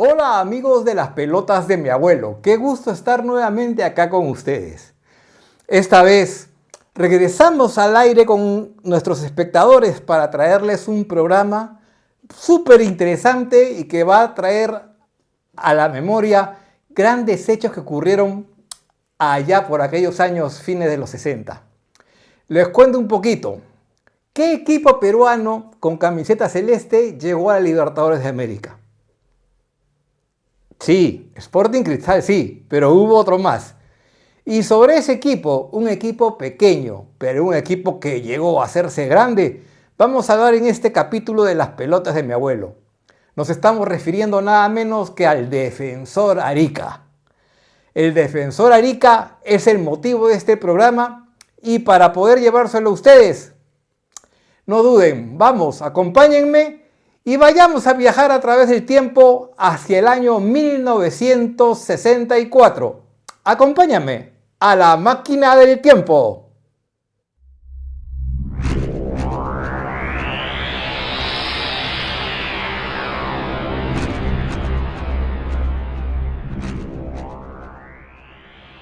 Hola amigos de las pelotas de mi abuelo, qué gusto estar nuevamente acá con ustedes. Esta vez regresamos al aire con nuestros espectadores para traerles un programa súper interesante y que va a traer a la memoria grandes hechos que ocurrieron allá por aquellos años fines de los 60. Les cuento un poquito. ¿Qué equipo peruano con camiseta celeste llegó a la Libertadores de América? Sí, Sporting Cristal sí, pero hubo otro más. Y sobre ese equipo, un equipo pequeño, pero un equipo que llegó a hacerse grande, vamos a hablar en este capítulo de las pelotas de mi abuelo. Nos estamos refiriendo nada menos que al Defensor Arica. El Defensor Arica es el motivo de este programa y para poder llevárselo a ustedes, no duden, vamos, acompáñenme y vayamos a viajar a través del tiempo hacia el año 1964. Acompáñame a la máquina del tiempo.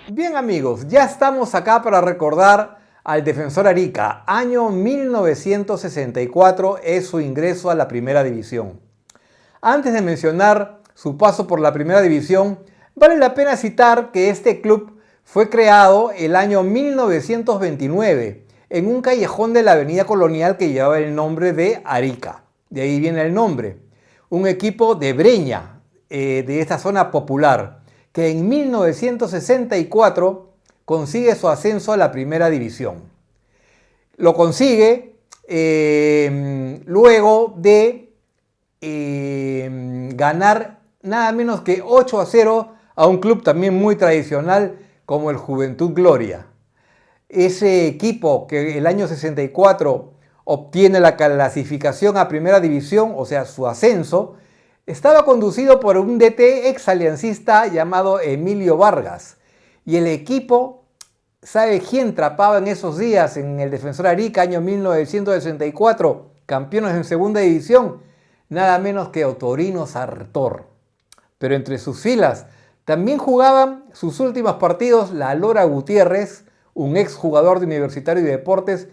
Bien amigos, ya estamos acá para recordar al Defensor Arica. Año 1964 es su ingreso a la Primera División. Antes de mencionar su paso por la Primera División, vale la pena citar que este club fue creado el año 1929 en un callejón de la Avenida Colonial que llevaba el nombre de Arica. De ahí viene el nombre. Un equipo de Breña, de esta zona popular, que en 1964 consigue su ascenso a la Primera División. Lo consigue luego de ganar nada menos que 8-0 a un club también muy tradicional como el Juventud Gloria. Ese equipo que el año 64 obtiene la clasificación a Primera División, o sea, su ascenso, estaba conducido por un DT ex aliancista llamado Emilio Vargas. Y el equipo, ¿sabe quién trapaba en esos días en el Defensor Arica, año 1964, campeones en Segunda División? Nada menos que Otorino Sartor. Pero entre sus filas también jugaban sus últimos partidos la Lora Gutiérrez, un ex jugador de Universitario de Deportes,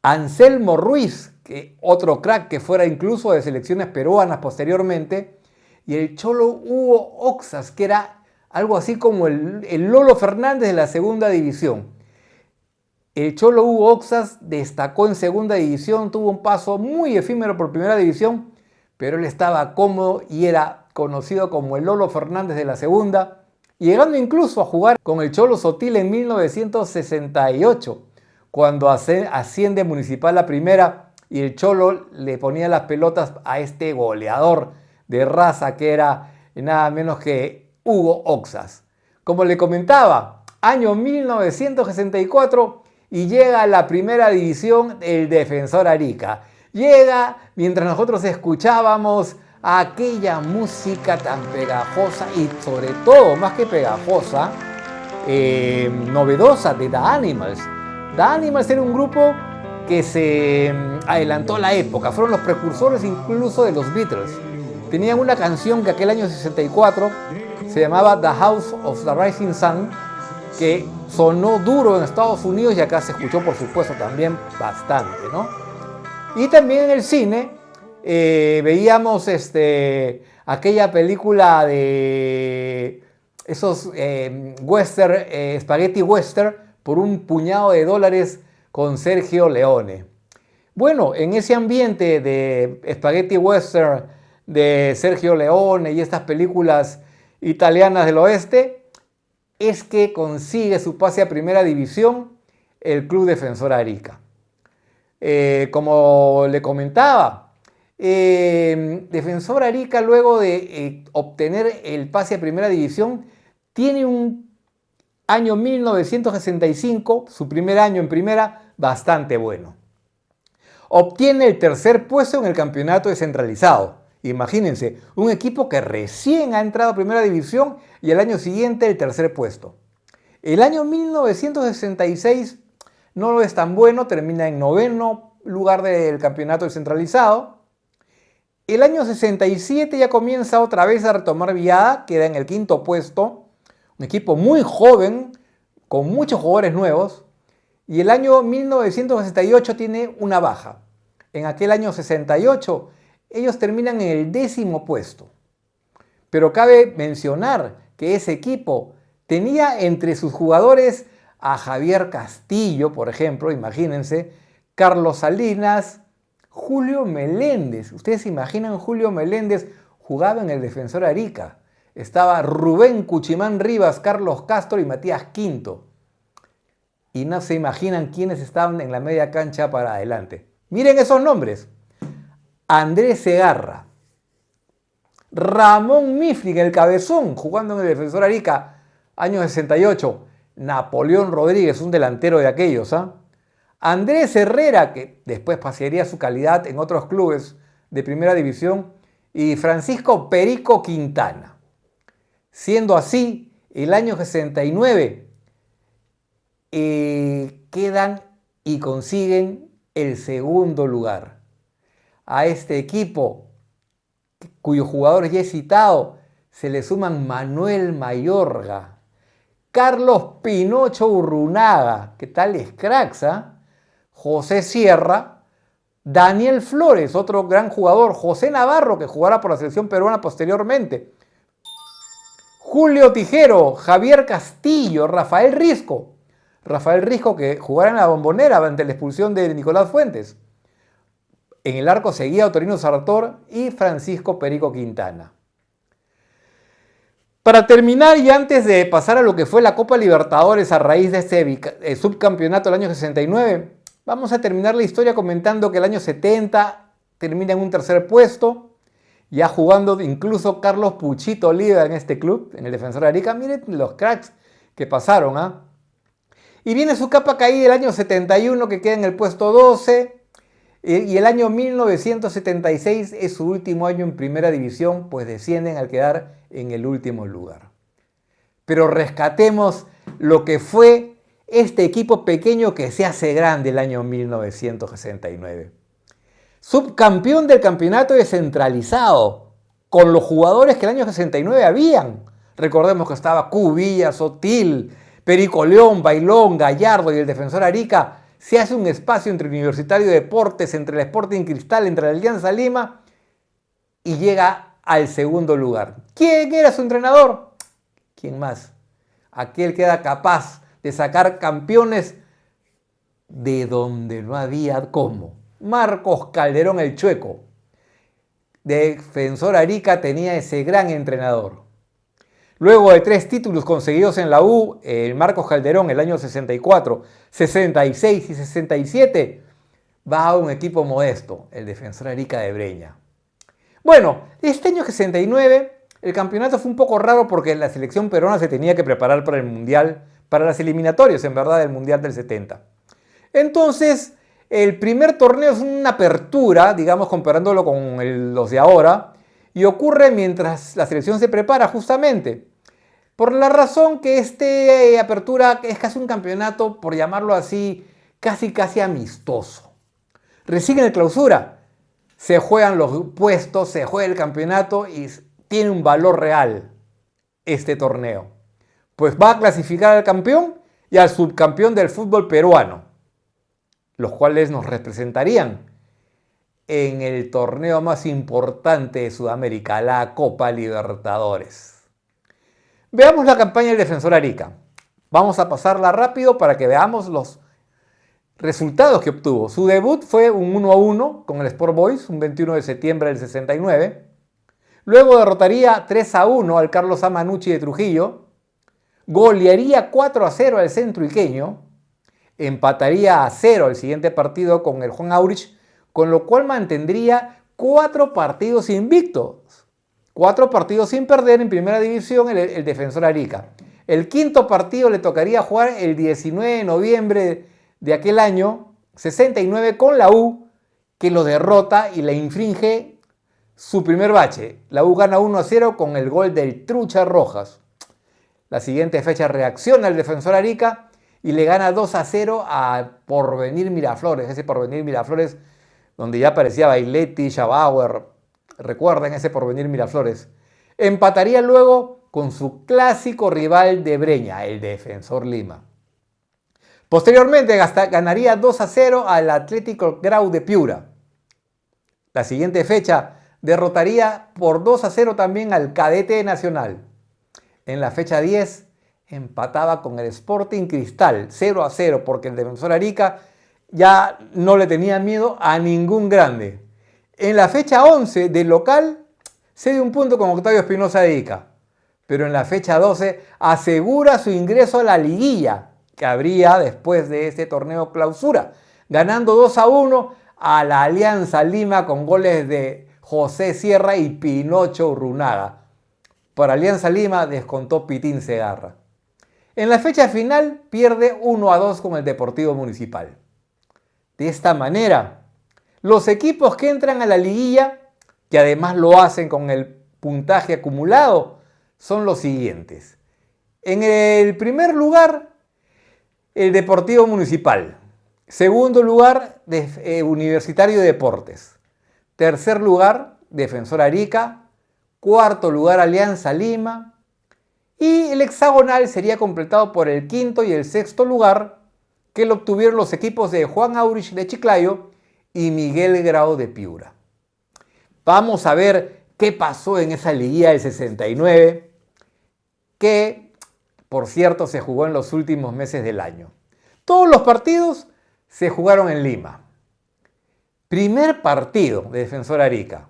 Anselmo Ruiz, que otro crack que fuera incluso de selecciones peruanas posteriormente, y el Cholo Hugo Oxas, que era algo así como el Lolo Fernández de la Segunda División. El Cholo Hugo Oxas destacó en Segunda División, tuvo un paso muy efímero por Primera División, pero él estaba cómodo y era conocido como el Lolo Fernández de la Segunda, llegando incluso a jugar con el Cholo Sotil en 1968, cuando asciende Municipal a Primera y el Cholo le ponía las pelotas a este goleador de raza que era nada menos que Hugo Oxas. Como le comentaba, año 1964 y llega a la Primera División el Defensor Arica. Llega mientras nosotros escuchábamos aquella música tan pegajosa y sobre todo, más que pegajosa, novedosa de The Animals. The Animals era un grupo que se adelantó a la época, fueron los precursores incluso de los Beatles. Tenían una canción que aquel año 64 se llamaba The House of the Rising Sun, que sonó duro en Estados Unidos y acá se escuchó por supuesto también bastante, ¿no? Y también en el cine veíamos aquella película de esos western, spaghetti western por un puñado de dólares con Sergio Leone. Bueno, en ese ambiente de spaghetti western de Sergio Leone y estas películas italianas del oeste, es que consigue su pase a Primera División el Club Defensor Arica. Como le comentaba, Defensor Arica, luego de obtener el pase a Primera División, tiene un año 1965, su primer año en Primera, bastante bueno. Obtiene el tercer puesto en el campeonato descentralizado. Imagínense, un equipo que recién ha entrado a Primera División y el año siguiente el tercer puesto. El año 1966 no lo es tan bueno, termina en noveno lugar del campeonato descentralizado. El año 67 ya comienza otra vez a retomar viada, queda en el quinto puesto, un equipo muy joven, con muchos jugadores nuevos, y el año 1968 tiene una baja. En aquel año 68 ellos terminan en el décimo puesto. Pero cabe mencionar que ese equipo tenía entre sus jugadores a Javier Castillo, por ejemplo, imagínense, Carlos Salinas, Julio Meléndez. Ustedes se imaginan, Julio Meléndez jugaba en el Defensor Arica. Estaba Rubén Cuchimán Rivas, Carlos Castro y Matías Quinto. Y no se imaginan quiénes estaban en la media cancha para adelante. Miren esos nombres. Andrés Segarra, Ramón Mifling, el cabezón, jugando en el Defensor Arica, año 68. Napoleón Rodríguez, un delantero de aquellos. Andrés Herrera, que después pasearía su calidad en otros clubes de primera división. Y Francisco Perico Quintana. Siendo así, el año 69 quedan y consiguen el segundo lugar. A este equipo, cuyos jugadores ya he citado, se le suman Manuel Mayorga, Carlos Pinocho Urrunaga, que tales cracks, José Sierra, Daniel Flores, otro gran jugador, José Navarro, que jugará por la selección peruana posteriormente, Julio Tijero, Javier Castillo, Rafael Risco que jugará en la Bombonera ante la expulsión de Nicolás Fuentes. En el arco seguía Otorino Sartor y Francisco Perico Quintana. Para terminar, y antes de pasar a lo que fue la Copa Libertadores a raíz de este subcampeonato del año 69, vamos a terminar la historia comentando que el año 70 termina en un tercer puesto, ya jugando incluso Carlos Puchito Oliva en este club, en el Defensor Arica. Miren los cracks que pasaron, Y viene su capa caída el año 71, que queda en el puesto 12, y el año 1976 es su último año en primera división, pues descienden al quedar en el último lugar. Pero rescatemos lo que fue este equipo pequeño que se hace grande el año 1969. Subcampeón del campeonato descentralizado, con los jugadores que el año 69 habían. Recordemos que estaba Cubilla, Sotil, Perico León, Bailón, Gallardo y el Defensor Arica. Se hace un espacio entre Universitario de Deportes, entre el Sporting Cristal, entre la Alianza Lima, y llega al segundo lugar. ¿Quién era su entrenador? ¿Quién más? Aquel que era capaz de sacar campeones de donde no había cómo. Marcos Calderón el Chueco. Defensor Arica tenía ese gran entrenador. Luego de 3 títulos conseguidos en la U, Marcos Calderón el año 64, 66 y 67, va a un equipo modesto, el Defensor Arica de Breña. Bueno, este año 69 el campeonato fue un poco raro porque la selección peruana se tenía que preparar para el Mundial, para las eliminatorias, en verdad, del Mundial del 70. Entonces, el primer torneo es una apertura, digamos, comparándolo con los de ahora, y ocurre mientras la selección se prepara justamente. Por la razón que esta apertura es casi un campeonato, por llamarlo así, casi amistoso. Recién en el clausura se juegan los puestos, se juega el campeonato y tiene un valor real este torneo. Pues va a clasificar al campeón y al subcampeón del fútbol peruano, los cuales nos representarían en el torneo más importante de Sudamérica, la Copa Libertadores. Veamos la campaña del Defensor Arica. Vamos a pasarla rápido para que veamos los resultados que obtuvo. Su debut fue un 1-1 con el Sport Boys, un 21 de septiembre del 69. Luego derrotaría 3-1 al Carlos Amanucci de Trujillo. Golearía 4-0 al Centro Iqueño. Empataría a 0 el siguiente partido con el Juan Aurich, con lo cual mantendría 4 partidos invictos. 4 partidos sin perder en primera división el Defensor Arica. El quinto partido le tocaría jugar el 19 de noviembre de aquel año, 69, con la U, que lo derrota y le infringe su primer bache. La U gana 1-0 con el gol del Trucha Rojas. La siguiente fecha reacciona el Defensor Arica y le gana 2-0 a Porvenir Miraflores. Ese Porvenir Miraflores donde ya aparecía Bailetti, Schabauer, recuerden ese Porvenir Miraflores, empataría luego con su clásico rival de Breña, el Defensor Lima. Posteriormente ganaría 2-0 al Atlético Grau de Piura. La siguiente fecha derrotaría por 2-0 también al Cadete Nacional. En la fecha 10 empataba con el Sporting Cristal 0-0 porque el Defensor Arica ya no le tenía miedo a ningún grande. En la fecha 11 del local cede un punto con Octavio Espinosa de Ica, pero en la fecha 12 asegura su ingreso a la liguilla que habría después de este torneo clausura, ganando 2-1 a la Alianza Lima con goles de José Sierra y Pinocho Urrunaga. Para Alianza Lima descontó Pitín Segarra. En la fecha final pierde 1-2 con el Deportivo Municipal. De esta manera, los equipos que entran a la liguilla, que además lo hacen con el puntaje acumulado, son los siguientes. En el primer lugar, el Deportivo Municipal. Segundo lugar, Universitario de Deportes. Tercer lugar, Defensor Arica. Cuarto lugar, Alianza Lima. Y el hexagonal sería completado por el quinto y el sexto lugar, que lo obtuvieron los equipos de Juan Aurich de Chiclayo y Miguel Grau de Piura. Vamos a ver qué pasó en esa liguilla del 69, que, por cierto, se jugó en los últimos meses del año. Todos los partidos se jugaron en Lima. Primer partido de Defensor Arica.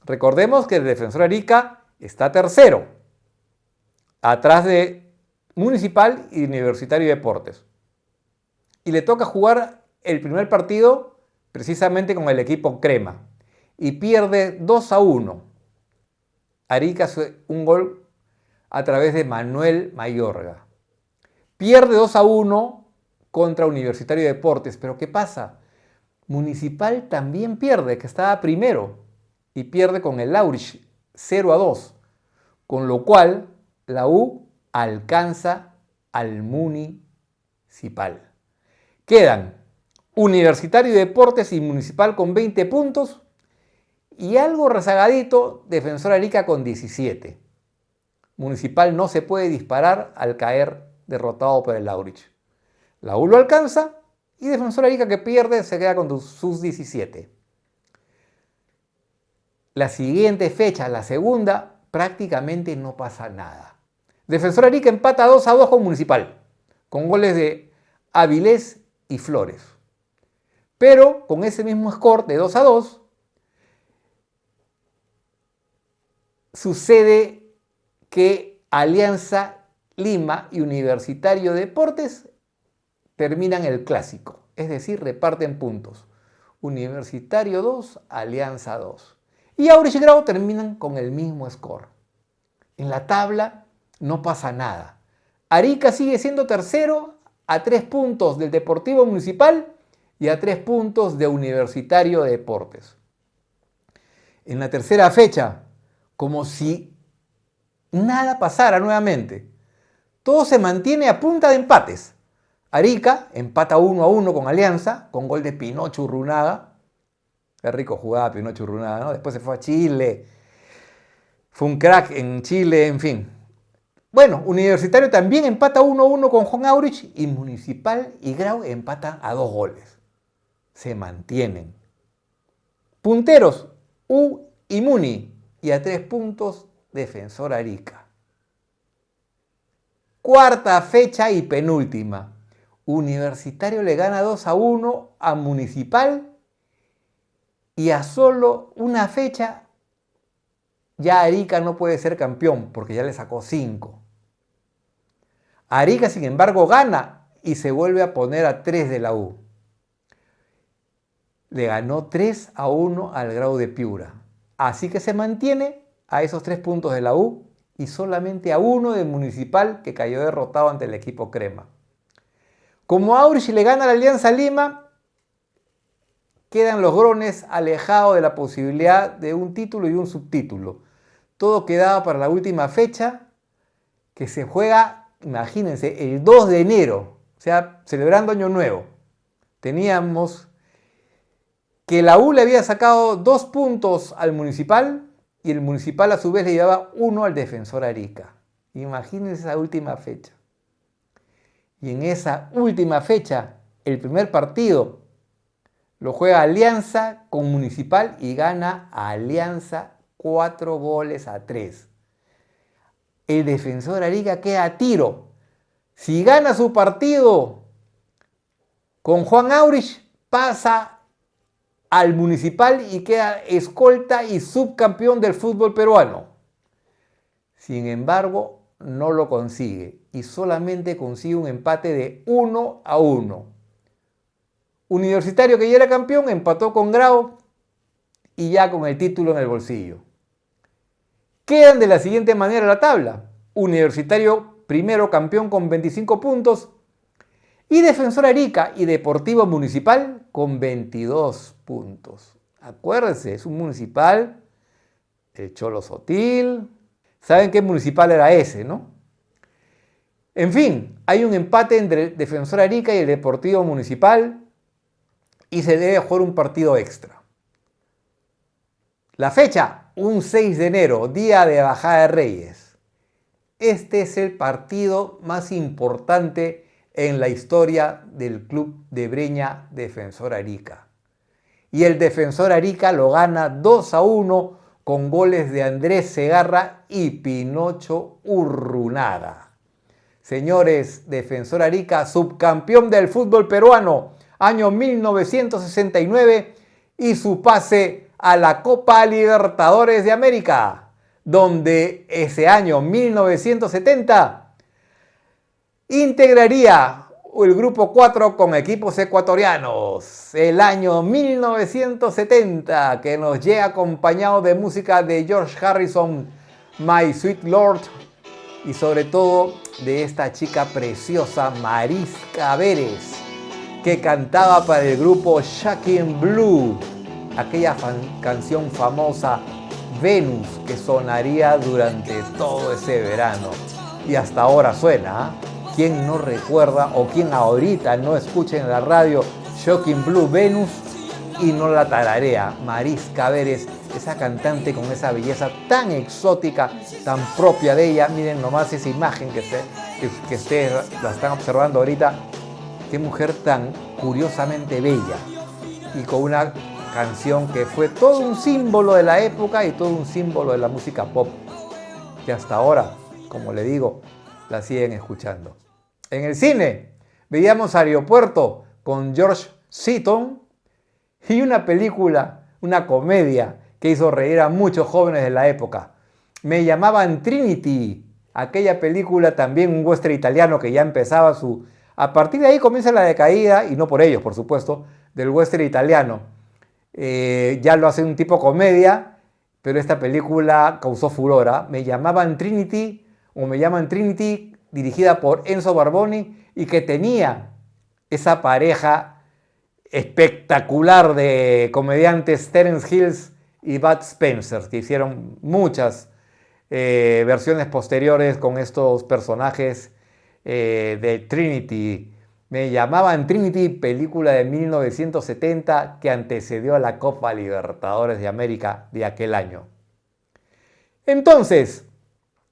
Recordemos que el Defensor Arica está tercero, atrás de Municipal y Universitario de Deportes. Y le toca jugar el primer partido precisamente con el equipo Crema. Y pierde 2-1. Arica hace un gol a través de Manuel Mayorga. Pierde 2-1 contra Universitario de Deportes. Pero ¿qué pasa? Municipal también pierde, que estaba primero. Y pierde con el Aurich 0-2. Con lo cual la U alcanza al Municipal. Quedan Universitario de Deportes y Municipal con 20 puntos. Y algo rezagadito, Defensor Arica con 17. Municipal no se puede disparar al caer derrotado por el Aurich. La U lo alcanza y Defensor Arica, que pierde, se queda con sus 17. La siguiente fecha, la segunda, prácticamente no pasa nada. Defensor Arica empata 2-2 con Municipal, con goles de Avilés y Flores. Pero con ese mismo score de 2-2, sucede que Alianza Lima y Universitario de Deportes terminan el clásico, es decir, reparten puntos. Universitario 2, Alianza 2. Y Aurich y Grau terminan con el mismo score. En la tabla no pasa nada. Arica sigue siendo tercero a 3 puntos del Deportivo Municipal y a 3 puntos de Universitario de Deportes. En la tercera fecha, como si nada pasara nuevamente, todo se mantiene a punta de empates. Arica empata 1-1 con Alianza, con gol de Pinocho Urrunaga. Qué rico jugaba Pinocho Urrunaga, ¿no? Después se fue a Chile. Fue un crack en Chile, en fin. Bueno, Universitario también empata 1-1 con Juan Aurich y Municipal y Grau empatan a 2 goles. Se mantienen. Punteros, U y Muni. Y a 3 puntos, Defensor Arica. Cuarta fecha y penúltima. Universitario le gana 2-1 a Municipal y a solo una fecha ya Arica no puede ser campeón porque ya le sacó 5. Arica, sin embargo, gana y se vuelve a poner a 3 de la U. Le ganó 3-1 al Grau de Piura. Así que se mantiene a esos 3 puntos de la U y solamente a 1 de Municipal, que cayó derrotado ante el equipo Crema. Como Aurich le gana a la Alianza Lima, quedan los Grones alejados de la posibilidad de un título y un subtítulo. Todo quedaba para la última fecha, que se juega, imagínense, el 2 de enero, o sea, celebrando Año Nuevo. Teníamos que la U le había sacado 2 puntos al Municipal y el Municipal a su vez le llevaba 1 al Defensor Arica. Imagínense esa última fecha. Y en esa última fecha, el primer partido lo juega Alianza con Municipal y gana a Alianza 4-3. El Defensor Arica queda a tiro. Si gana su partido con Juan Aurich, pasa al Municipal y queda escolta y subcampeón del fútbol peruano. Sin embargo, no lo consigue y solamente consigue un empate de 1-1. Universitario, que ya era campeón, empató con Grau y ya con el título en el bolsillo. Quedan de la siguiente manera la tabla. Universitario primero campeón con 25 puntos y Defensor Arica y Deportivo Municipal con 22 puntos. Acuérdense, es un Municipal, el Cholo Sotil. ¿Saben qué Municipal era ese, no? En fin, hay un empate entre el Defensor Arica y el Deportivo Municipal y se debe jugar un partido extra. La fecha, un 6 de enero, día de Bajada de Reyes. Este es el partido más importante en la historia del club de Breña Defensor Arica. Y el Defensor Arica lo gana 2-1 con goles de Andrés Segarra y Pinocho Urrunaga. Señores, Defensor Arica, subcampeón del fútbol peruano, año 1969, y su pase a la Copa Libertadores de América, donde ese año 1970 integraría el grupo 4 con equipos ecuatorianos. El año 1970, que nos llega acompañado de música de George Harrison, My Sweet Lord, y sobre todo de esta chica preciosa, Marisca Vélez, que cantaba para el grupo Shocking Blue, aquella canción famosa Venus, que sonaría durante todo ese verano. Y hasta ahora suena, ¿eh? ¿Quién no recuerda o quién ahorita no escucha en la radio Shocking Blue Venus y no la tararea? Marisca Vélez, esa cantante con esa belleza tan exótica, tan propia de ella. Miren nomás esa imagen que ustedes la están observando ahorita. Qué mujer tan curiosamente bella y con una canción que fue todo un símbolo de la época y todo un símbolo de la música pop, que hasta ahora, como le digo, la siguen escuchando. En el cine veíamos Aeropuerto con George Seaton y una película, una comedia que hizo reír a muchos jóvenes de la época. Me llamaban Trinity, aquella película también un western italiano que ya empezaba su... A partir de ahí comienza la decaída, y no por ellos, por supuesto, del western italiano. Ya lo hace un tipo comedia, pero esta película causó furor. Me llamaban Trinity, o Me llaman Trinity, dirigida por Enzo Barboni, y que tenía esa pareja espectacular de comediantes, Terence Hill y Bud Spencer, que hicieron muchas versiones posteriores con estos personajes de Trinity. Me llamaban Trinity, película de 1970 que antecedió a la Copa Libertadores de América de aquel año. Entonces,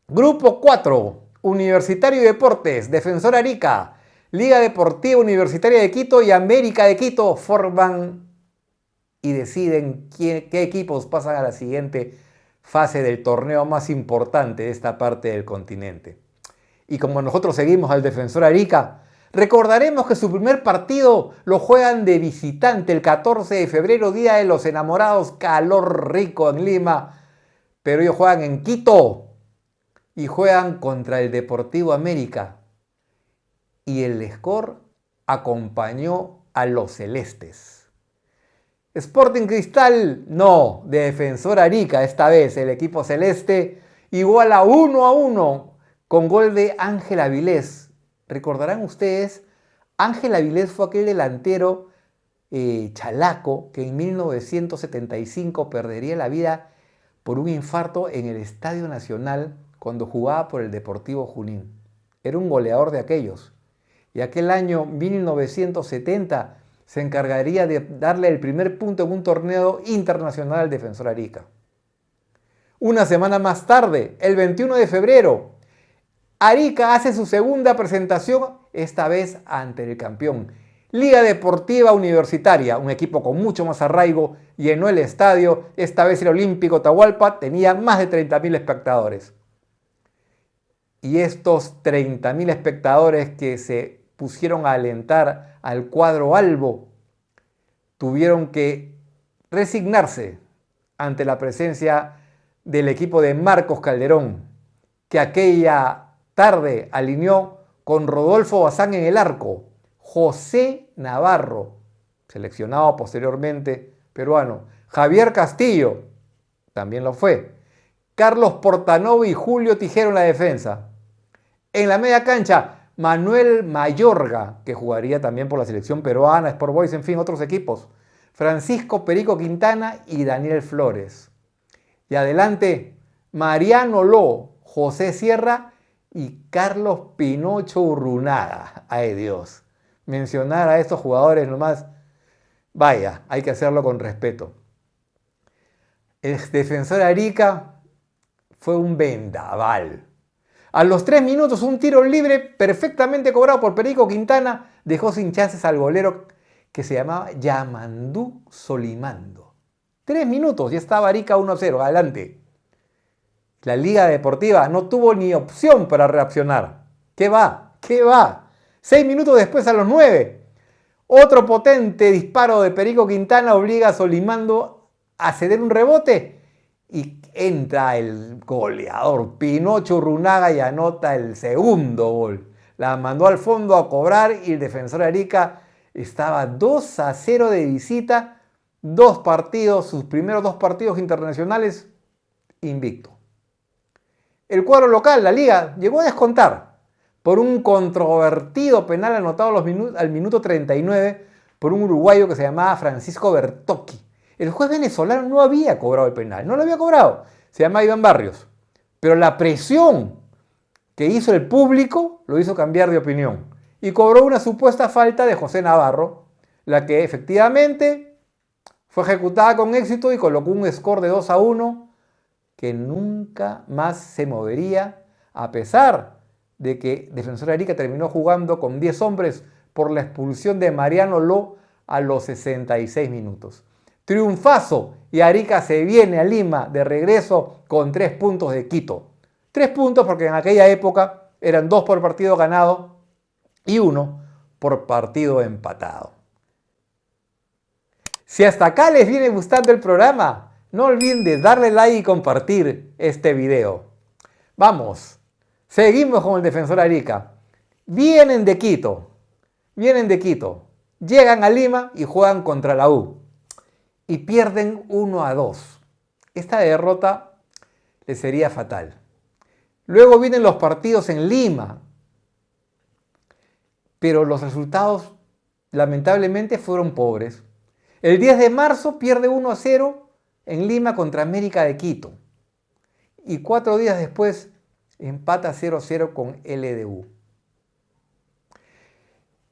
Grupo 4, Universitario de Deportes, Defensor Arica, Liga Deportiva Universitaria de Quito y América de Quito forman y deciden qué equipos pasan a la siguiente fase del torneo más importante de esta parte del continente. Y como nosotros seguimos al Defensor Arica, recordaremos que su primer partido lo juegan de visitante el 14 de febrero, Día de los Enamorados, calor rico en Lima, pero ellos juegan en Quito y juegan contra el Deportivo América. Y el score acompañó a los celestes. Sporting Cristal, no, Defensor Arica esta vez, el equipo celeste, iguala 1-1 con gol de Ángel Avilés. Recordarán ustedes, Ángel Avilés fue aquel delantero chalaco que en 1975 perdería la vida por un infarto en el Estadio Nacional cuando jugaba por el Deportivo Junín. Era un goleador de aquellos. Y aquel año 1970 se encargaría de darle el primer punto en un torneo internacional al Defensor Arica. Una semana más tarde, el 21 de febrero, Arica hace su segunda presentación, esta vez ante el campeón. Liga Deportiva Universitaria, un equipo con mucho más arraigo, llenó el estadio. Esta vez el Olímpico Atahualpa tenía más de 30.000 espectadores. Y estos 30.000 espectadores que se pusieron a alentar al cuadro albo tuvieron que resignarse ante la presencia del equipo de Marcos Calderón, que aquella tarde alineó con Rodolfo Bazán en el arco, José Navarro, seleccionado posteriormente peruano, Javier Castillo, también lo fue, Carlos Portanovo y Julio Tijero en la defensa. En la media cancha, Manuel Mayorga, que jugaría también por la selección peruana, Sport Boys, en fin, otros equipos, Francisco Perico Quintana y Daniel Flores. Y adelante, Mariano Ló, José Sierra y Carlos Pinocho Urrunaga. ¡Ay Dios! Mencionar a estos jugadores nomás, vaya, hay que hacerlo con respeto. El Defensor Arica fue un vendaval. A los 3 minutos, un tiro libre perfectamente cobrado por Perico Quintana dejó sin chances al golero que se llamaba Yamandú Solimando. 3 minutos y estaba Arica 1-0, adelante. La Liga Deportiva no tuvo ni opción para reaccionar. ¿Qué va? ¿Qué va? 6 minutos después, a los 9, otro potente disparo de Perico Quintana obliga a Solimando a ceder un rebote y entra el goleador Pinocho Urrunaga y anota el segundo gol. La mandó al fondo a cobrar y el Defensor Arica estaba 2-0 de visita, sus primeros 2 partidos internacionales, invicto. El cuadro local, la Liga, llegó a descontar por un controvertido penal anotado al minuto 39 por un uruguayo que se llamaba Francisco Bertocchi. El juez venezolano no había cobrado el penal, no lo había cobrado, se llama Iván Barrios. Pero la presión que hizo el público lo hizo cambiar de opinión y cobró una supuesta falta de José Navarro, la que efectivamente fue ejecutada con éxito y colocó un score de 2-1 que nunca más se movería, a pesar de que Defensor Arica terminó jugando con 10 hombres por la expulsión de Mariano Ló a los 66 minutos. Triunfazo y Arica se viene a Lima de regreso con 3 puntos de Quito. 3 puntos porque en aquella época eran 2 por partido ganado y 1 por partido empatado. Si hasta acá les viene gustando el programa, no olviden de darle like y compartir este video. Vamos, seguimos con el Defensor Arica. Vienen de Quito, llegan a Lima y juegan contra la U. Y pierden 1-2. Esta derrota les sería fatal. Luego vienen los partidos en Lima, pero los resultados lamentablemente fueron pobres. El 10 de marzo pierde 1-0 en Lima contra América de Quito. Y 4 días después empata 0-0 con LDU.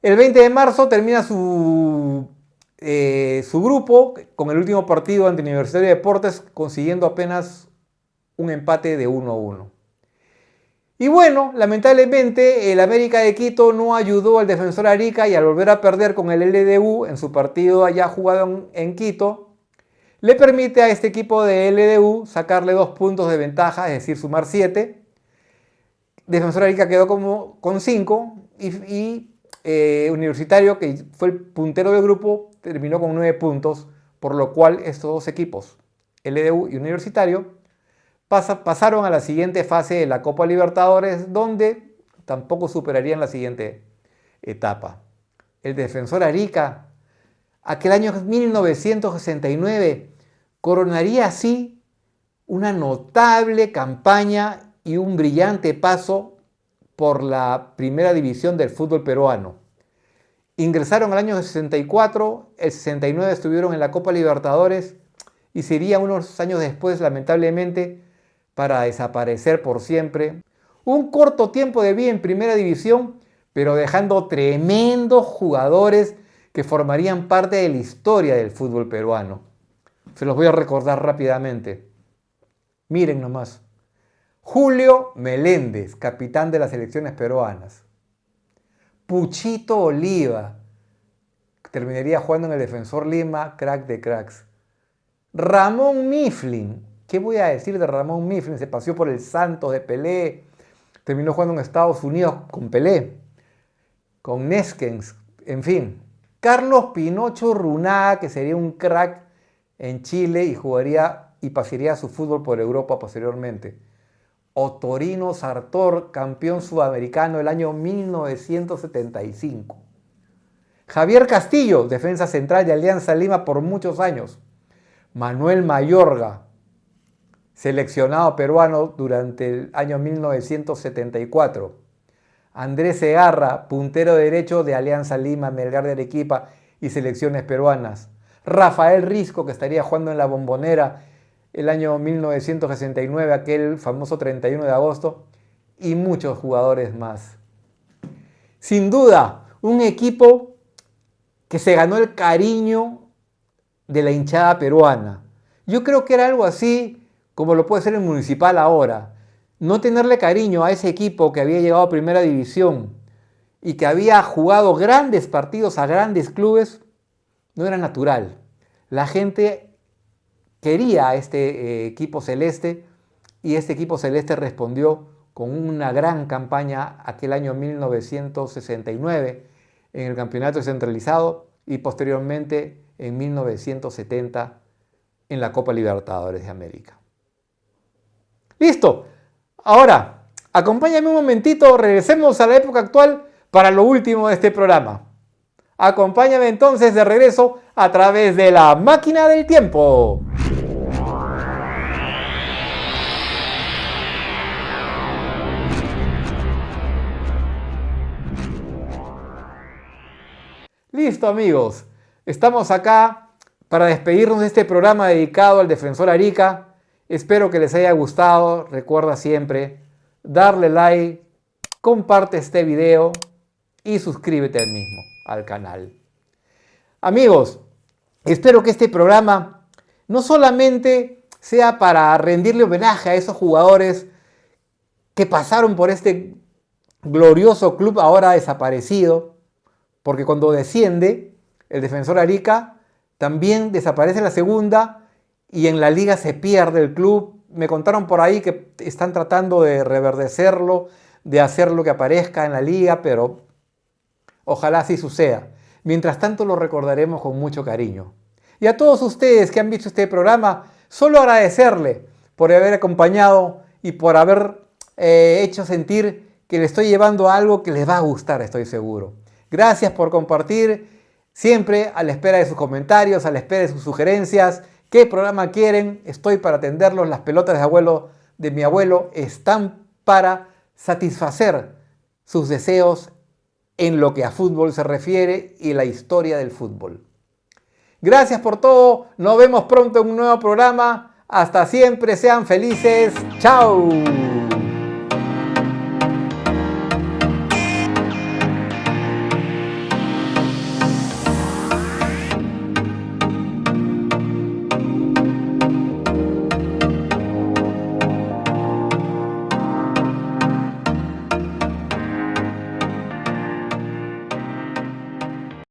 El 20 de marzo termina su grupo con el último partido ante Universitario de Deportes, consiguiendo apenas un empate de 1-1. Y bueno, lamentablemente el América de Quito no ayudó al Defensor Arica y al volver a perder con el LDU en su partido allá jugado en Quito, le permite a este equipo de LDU sacarle 2 puntos de ventaja, es decir, sumar 7. Defensor Arica quedó con 5 y Universitario, que fue el puntero del grupo, terminó con 9 puntos, por lo cual estos 2 equipos, LDU y Universitario, pasaron a la siguiente fase de la Copa Libertadores, donde tampoco superarían la siguiente etapa. El Defensor Arica, aquel año 1969, coronaría así una notable campaña y un brillante paso por la primera división del fútbol peruano. Ingresaron al año 64, el 69 estuvieron en la Copa Libertadores y sería unos años después, lamentablemente, para desaparecer por siempre. Un corto tiempo de vida en primera división, pero dejando tremendos jugadores que formarían parte de la historia del fútbol peruano. Se los voy a recordar rápidamente. Miren nomás. Julio Meléndez, capitán de las selecciones peruanas. Puchito Oliva, terminaría jugando en el Defensor Lima, crack de cracks. Ramón Mifflin, ¿qué voy a decir de Ramón Mifflin? Se paseó por el Santos de Pelé, terminó jugando en Estados Unidos con Pelé, con Neskens, en fin. Carlos Pinocho Runaga, que sería un crack en Chile y jugaría y pasaría su fútbol por Europa posteriormente. Otorino Sartor, campeón sudamericano el año 1975. Javier Castillo, defensa central de Alianza Lima por muchos años. Manuel Mayorga, seleccionado peruano durante el año 1974. Andrés Segarra, puntero derecho de Alianza Lima, Melgar de Arequipa y selecciones peruanas. Rafael Risco, que estaría jugando en la Bombonera el año 1969, aquel famoso 31 de agosto, y muchos jugadores más. Sin duda, un equipo que se ganó el cariño de la hinchada peruana. Yo creo que era algo así como lo puede ser el Municipal ahora. No tenerle cariño a ese equipo que había llegado a primera división y que había jugado grandes partidos a grandes clubes no era natural. La gente quería a este equipo celeste y este equipo celeste respondió con una gran campaña aquel año 1969 en el campeonato descentralizado y posteriormente en 1970 en la Copa Libertadores de América. ¡Listo! Ahora, acompáñame un momentito, regresemos a la época actual para lo último de este programa. Acompáñame entonces de regreso a través de la máquina del tiempo. Listo, amigos, estamos acá para despedirnos de este programa dedicado al Defensor Arica. Espero que les haya gustado. Recuerda siempre darle like, comparte este video y suscríbete al mismo, al canal. Amigos, espero que este programa no solamente sea para rendirle homenaje a esos jugadores que pasaron por este glorioso club ahora desaparecido, porque cuando desciende el Defensor Arica, también desaparece en la segunda y en la liga se pierde el club. Me contaron por ahí que están tratando de reverdecerlo, de hacerlo que aparezca en la liga, pero ojalá así suceda. Mientras tanto lo recordaremos con mucho cariño. Y a todos ustedes que han visto este programa, solo agradecerle por haber acompañado y por haber hecho sentir que le estoy llevando algo que les va a gustar, estoy seguro. Gracias por compartir, siempre a la espera de sus comentarios, a la espera de sus sugerencias. ¿Qué programa quieren? Estoy para atenderlos. Las pelotas de mi abuelo están para satisfacer sus deseos en lo que a fútbol se refiere y la historia del fútbol. Gracias por todo. Nos vemos pronto en un nuevo programa. Hasta siempre. Sean felices. ¡Chao!